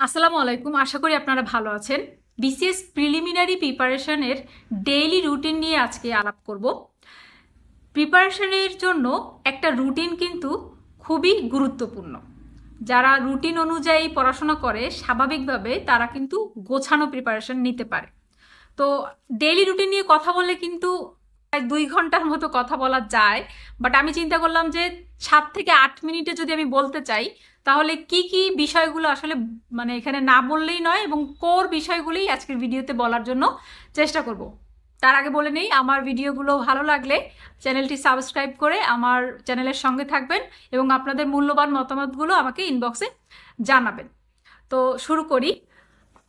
আসসালামু আলাইকুম। আশা করি আপনারা ভালো আছেন। বিসিএস প্রিলিমিনারি প্রিপারেশনের ডেইলি রুটিন নিয়ে আজকে আলাপ করব। প্রিপারেশনের জন্য একটা রুটিন কিন্তু খুবই গুরুত্বপূর্ণ। যারা রুটিন অনুযায়ী পড়াশোনা করে স্বাভাবিকভাবে তারা কিন্তু গোছানো প্রিপারেশন নিতে পারে। তো ডেইলি রুটিন নিয়ে কথা বললে কিন্তু প্রায় 2 ঘন্টার মতো কথা বলা যায়, বাট আমি চিন্তা করলাম যে 7 থেকে 8 মিনিটে যদি আমি বলতে চাই তাহলে কি কি বিষয়গুলো আসলে মানে এখানে না বললেই নয়, এবং কোর বিষয়গুলোই আজকের ভিডিওতে বলার জন্য চেষ্টা করব। তার আগে বলে নেই, আমার ভিডিওগুলো ভালো লাগলে চ্যানেলটি সাবস্ক্রাইব করে আমার চ্যানেলের সঙ্গে থাকবেন এবং আপনাদের মূল্যবান মতামতগুলো আমাকে ইনবক্সে জানাবেন। তো শুরু করি।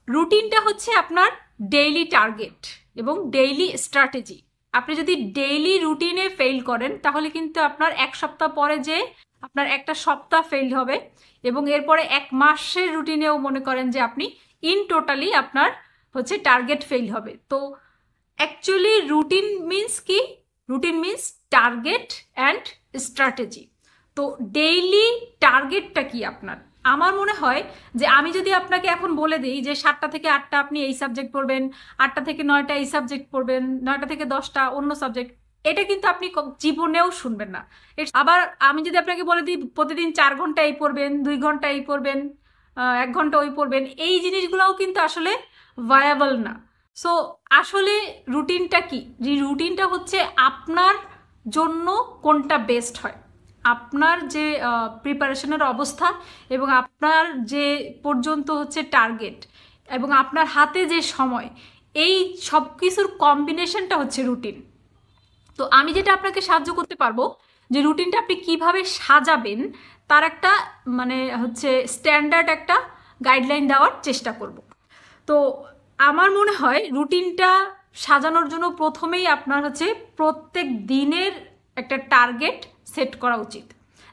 রুটিনটা হচ্ছে আপনার ডেইলি টার্গেট এবং ডেইলি স্ট্র্যাটেজি। আপনি যদি ডেইলি রুটিনে ফেল করেন তাহলে কিন্তু আপনার এক সপ্তাহ পরে যে আপনার একটা সপ্তাহ ফেল হবে, এবং এরপরে 1 মাসের রুটিনেও মনে করেন যে আপনি ইন টোটালি আপনার হচ্ছে টার্গেট ফেল হবে। তো অ্যাকচুয়ালি রুটিন মিন্স কি? Routine means target and strategy. তো ডেইলি টার্গেটটা কি আপনার? আমার মনে হয় যে আমি যদি আপনাকে এখন বলে দিই যে 7টা থেকে 8টা আপনি এই সাবজেক্ট পড়বেন, 8টা থেকে 9টা এই সাবজেক্ট পড়বেন, 9টা থেকে 10টা অন্য সাবজেক্ট, এটা কিন্তু আপনি জীবনেও শুনবেন না। আবার আমি যদি আপনাকে বলে দিই প্রতিদিন 4 ঘন্টা এই পড়বেন, 2 ঘন্টা এই পড়বেন, 1 ঘন্টা ওই পড়বেন, এই জিনিসগুলোও কিন্তু আসলে ভায়াবল না। সো আসলে রুটিনটা কি? যে রুটিনটা হচ্ছে আপনার জন্য কোনটা বেস্ট হয়, আপনার যে প্রিপারেশনের অবস্থা এবং আপনার যে পর্যন্ত হচ্ছে টার্গেট এবং আপনার হাতে যে সময়, এই সব কিছুর কম্বিনেশনটা হচ্ছে রুটিন। তো আমি যেটা আপনাকে সাহায্য করতে পারবো যে রুটিনটা আপনি কিভাবে সাজাবেন তার একটা মানে হচ্ছে স্ট্যান্ডার্ড একটা গাইডলাইন দেওয়ার চেষ্টা করব। তো আমার মনে হয় রুটিনটা সাজানোর জন্য প্রথমেই আপনার হচ্ছে প্রত্যেক দিনের একটা টার্গেট সেট করা উচিত,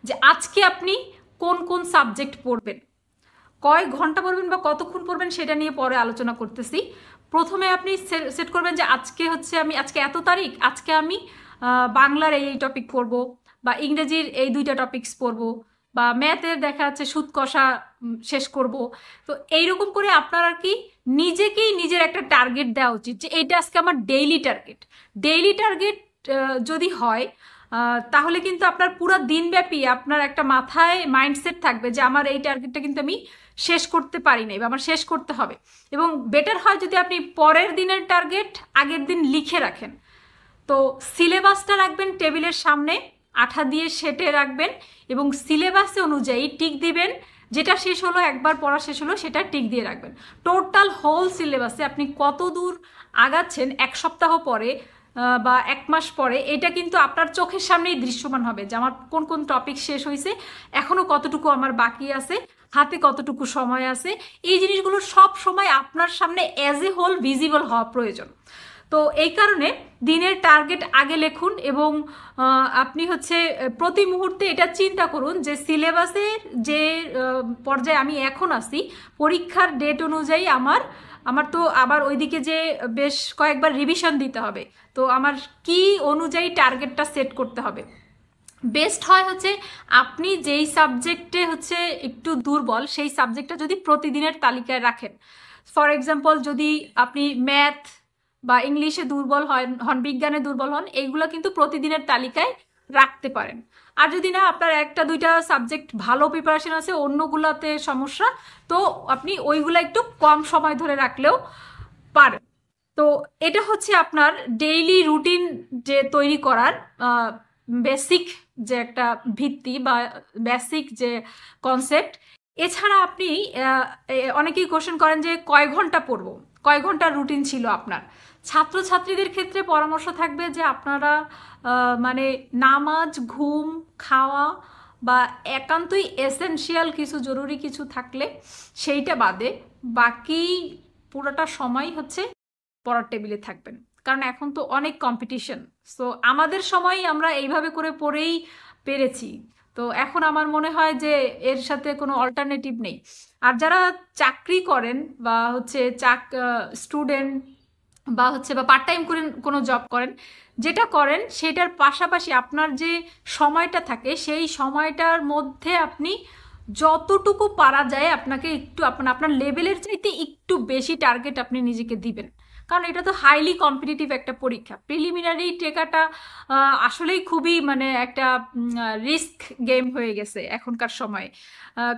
যে আজকে আপনি কোন কোন সাবজেক্ট পড়বেন, কয় ঘন্টা পড়বেন বা কতক্ষণ পড়বেন সেটা নিয়ে পরে আলোচনা করতেছি। প্রথমে আপনি সেট করবেন যে আজকে হচ্ছে আজকে এত তারিখ, আজকে আমি বাংলার এই টপিক পড়বো, বা ইংরেজির এই 2টা টপিকস পড়বো, বা ম্যাথের দেখা যাচ্ছে সুদ কষা শেষ করব। তো এইরকম করে আপনার আর কি নিজেকেই নিজের একটা টার্গেট দেওয়া উচিত যে এইটা আজকে আমার ডেইলি টার্গেট। ডেইলি টার্গেট যদি হয় তাহলে কিন্তু আপনার পুরো দিনব্যাপী আপনার একটা মাথায় মাইন্ডসেট থাকবে যে আমার এই টার্গেটটা কিন্তু আমি শেষ করতে পারি নাই বা আমার শেষ করতে হবে। এবং বেটার হয় যদি আপনি পরের দিনের টার্গেট আগের দিন লিখে রাখেন। তো সিলেবাসটা রাখবেন টেবিলের সামনে, আঠা দিয়ে সেটে রাখবেন এবং সিলেবাসে অনুযায়ী টিক দিবেন। যেটা শেষ হলো, একবার পড়া শেষ হলো, সেটা টিক দিয়ে রাখবেন। টোটাল হোল সিলেবাসে আপনি কত দূর আগাচ্ছেন 1 সপ্তাহ পরে বা 1 মাস পরে, এটা কিন্তু আপনার চোখের সামনেই দৃশ্যমান হবে যে আমার কোন কোন টপিক শেষ হয়েছে, এখনও কতটুকু আমার বাকি আছে, হাতে কতটুকু সময় আছে। এই জিনিসগুলো সব সময় আপনার সামনে অ্যাজ এ হোল ভিজিবল হওয়া প্রয়োজন। তো এই কারণে দিনের টার্গেট আগে লিখুন এবং আপনি হচ্ছে প্রতি মুহূর্তে এটা চিন্তা করুন যে সিলেবাসের যে পর্যায়ে আমি এখন আছি, পরীক্ষার ডেট অনুযায়ী আমার তো আবার ওইদিকে যে বেশ কয়েকবার রিভিশন দিতে হবে। তো আমার কি অনুযায়ী টার্গেটটা সেট করতে হবে। বেস্ট হয় হচ্ছে আপনি যেই সাবজেক্টে হচ্ছে একটু দুর্বল সেই সাবজেক্টটা যদি প্রতিদিনের তালিকায় রাখেন। ফর এক্সাম্পল, যদি আপনি ম্যাথ বা ইংলিশে দুর্বল হন, বিজ্ঞানে দুর্বল হন, এইগুলো কিন্তু প্রতিদিনের তালিকায় রাখতে পারেন। আর যদি না আপনার 1-2টা সাবজেক্ট ভালো প্রিপারেশন আছে, অন্যগুলোতে সমস্যা, তো আপনি ওইগুলো একটু কম সময় ধরে রাখলেও পারেন। তো এটা হচ্ছে আপনার ডেইলি রুটিন যে তৈরি করার বেসিক যে একটা ভিত্তি বা বেসিক যে কনসেপ্ট। এছাড়া আপনি অনেকেই কোশ্চেন করেন যে কয় ঘন্টা পড়বো, কয় ঘন্টার রুটিন ছিল আপনার। ছাত্রছাত্রীদের ক্ষেত্রে পরামর্শ থাকবে যে আপনারা মানে নামাজ, ঘুম, খাওয়া বা একান্তই এসেনশিয়াল কিছু জরুরি কিছু থাকলে সেইটা বাদে বাকি পুরোটা সময় হচ্ছে পড়ার টেবিলে থাকবেন। কারণ এখন তো অনেক কম্পিটিশন। সো আমাদের সময় আমরা এইভাবে করে পড়েই পেরেছি। তো এখন আমার মনে হয় যে এর সাথে কোনো অল্টারনেটিভ নেই। আর যারা চাকরি করেন বা হচ্ছে স্টুডেন্ট বা হচ্ছে বা পার্ট টাইম করে কোনো জব করেন, যেটা করেন সেটার পাশাপাশি আপনার যে সময়টা থাকে সেই সময়টার মধ্যে আপনি যতটুকু পারা যায় আপনাকে একটু আপনার লেভেলের চাইতে একটু বেশি টার্গেট আপনি নিজেকে দিবেন, কারণ এটা তো হাইলি কম্পিটিটিভ একটা পরীক্ষা। প্রিলিমিনারি টেকাটা আসলেই খুবই মানে একটা রিস্ক গেম হয়ে গেছে এখনকার সময়ে।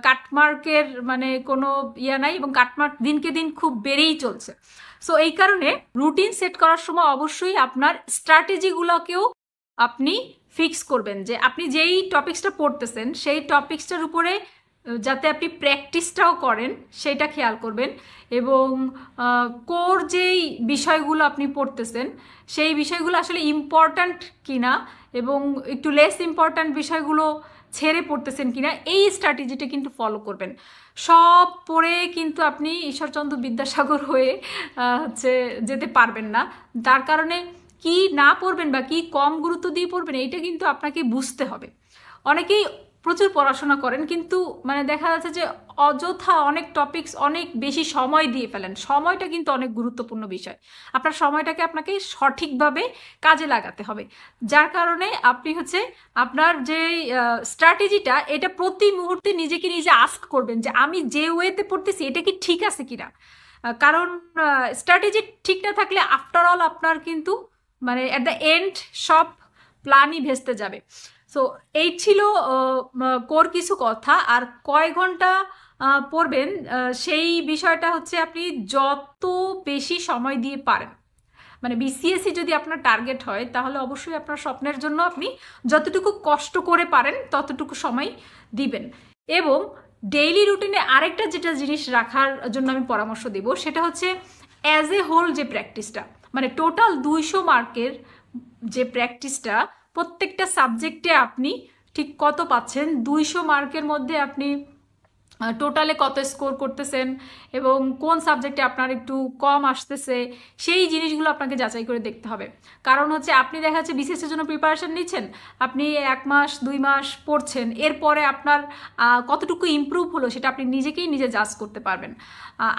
কাটমার্কের মানে কোনো ইয়া নাই, এবং কাটমার্ক দিনকে দিন খুব বেড়েই চলছে। সো এই কারণে রুটিন সেট করার সময় অবশ্যই আপনার স্ট্র্যাটেজিগুলোকেও আপনি ফিক্স করবেন, যে আপনি যেই টপিক্সটা পড়তেছেন সেই টপিক্সটার উপরে যাতে আপনি প্র্যাকটিসটাও করেন সেটা খেয়াল করবেন, এবং কোর যেই বিষয়গুলো আপনি পড়তেছেন সেই বিষয়গুলো আসলে ইম্পর্ট্যান্ট কিনা এবং একটু লেস ইম্পর্ট্যান্ট বিষয়গুলো ছেড়ে পড়তেছেন কিনা, এই স্ট্র্যাটেজিটা কিন্তু ফলো করবেন। সব পড়ে কিন্তু আপনি ঈশ্বরচন্দ্র বিদ্যাসাগর হয়ে হচ্ছে যেতে পারবেন না। তার কারণে কি না পড়বেন বা কি কম গুরুত্ব দিয়ে পড়বেন এইটা কিন্তু আপনাকে বুঝতে হবে। অনেকেই প্রচুর পড়াশোনা করেন কিন্তু মানে দেখা যাচ্ছে যে অযথা অনেক টপিকস অনেক বেশি সময় দিয়ে ফেলেন। সময়টা কিন্তু অনেক গুরুত্বপূর্ণ বিষয়। আপনার সময়টাকে আপনাকে সঠিকভাবে কাজে লাগাতে হবে, যার কারণে আপনি হচ্ছে আপনার যে স্ট্র্যাটেজিটা এটা প্রতি মুহূর্তে নিজেকে নিজে আস্ক করবেন যে আমি যে ওয়েতে পড়তেছি এটা কি ঠিক আছে কিনা। কারণ স্ট্র্যাটেজি ঠিক না থাকলে আফটার অল আপনার কিন্তু মানে অ্যাট দ্য এন্ড সব প্ল্যানই ভেস্তে যাবে। সো এই ছিল কোর কিছু কথা। আর কয় ঘন্টা পড়বেন সেই বিষয়টা হচ্ছে আপনি যত বেশি সময় দিয়ে পারেন, মানে বিসিএসসি যদি আপনার টার্গেট হয় তাহলে অবশ্যই আপনার স্বপ্নের জন্য আপনি যতটুকু কষ্ট করে পারেন ততটুকু সময় দিবেন। এবং ডেইলি রুটিনে আরেকটা যেটা জিনিস রাখার জন্য আমি পরামর্শ দেব সেটা হচ্ছে অ্যাজ এ হোল যে প্র্যাকটিসটা, মানে টোটাল 200 মার্কের যে প্র্যাকটিসটা প্রত্যেকটা সাবজেক্টে আপনি ঠিক কত পাচ্ছেন, 200 মার্কের মধ্যে আপনি টোটালে কত স্কোর করতেছেন এবং কোন সাবজেক্টে আপনার একটু কম আসতেছে সেই জিনিসগুলো আপনাকে যাচাই করে দেখতে হবে। কারণ হচ্ছে আপনি দেখা যাচ্ছে বিসিএসের জন্য প্রিপারেশন নিচ্ছেন, আপনি 1 মাস 2 মাস পড়ছেন, এরপরে আপনার কতটুকু ইমপ্রুভ হলো সেটা আপনি নিজেকেই নিজে জাজ করতে পারবেন।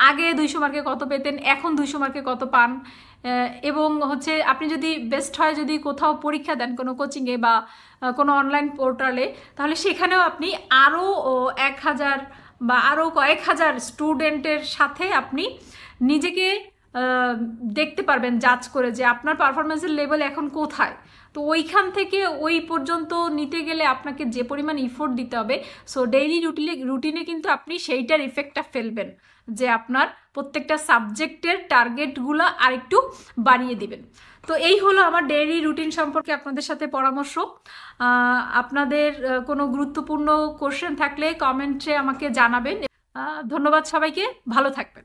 আগে 200 মার্কে কত পেতেন, এখন 200 মার্কে কত পান। এবং হচ্ছে আপনি যদি বেস্ট হয় যদি কোথাও পরীক্ষা দেন কোনো কোচিংয়ে বা কোনো অনলাইন পোর্টালে, তাহলে সেখানেও আপনি আরও 1000 বা আরও কয়েক হাজার স্টুডেন্টের সাথে আপনি নিজেকে দেখতে পারবেন জাজ করে যে আপনার পারফরমেন্সের লেভেল এখন কোথায়। তো ওইখান থেকে ওই পর্যন্ত নিতে গেলে আপনাকে যে পরিমাণ ইফোর্ট দিতে হবে, সো ডেইলি রুটিনে কিন্তু আপনি সেইটার ইফেক্টটা ফেলবেন যে আপনার প্রত্যেকটা সাবজেক্টের টার্গেটগুলো আরেকটু বাড়িয়ে দিবেন। তো এই হলো আমার ডেইলি রুটিন সম্পর্কে আপনাদের সাথে পরামর্শ। আপনাদের কোনো গুরুত্বপূর্ণ কোশ্চেন থাকলে কমেন্টে আমাকে জানাবেন। ধন্যবাদ সবাইকে, ভালো থাকবেন।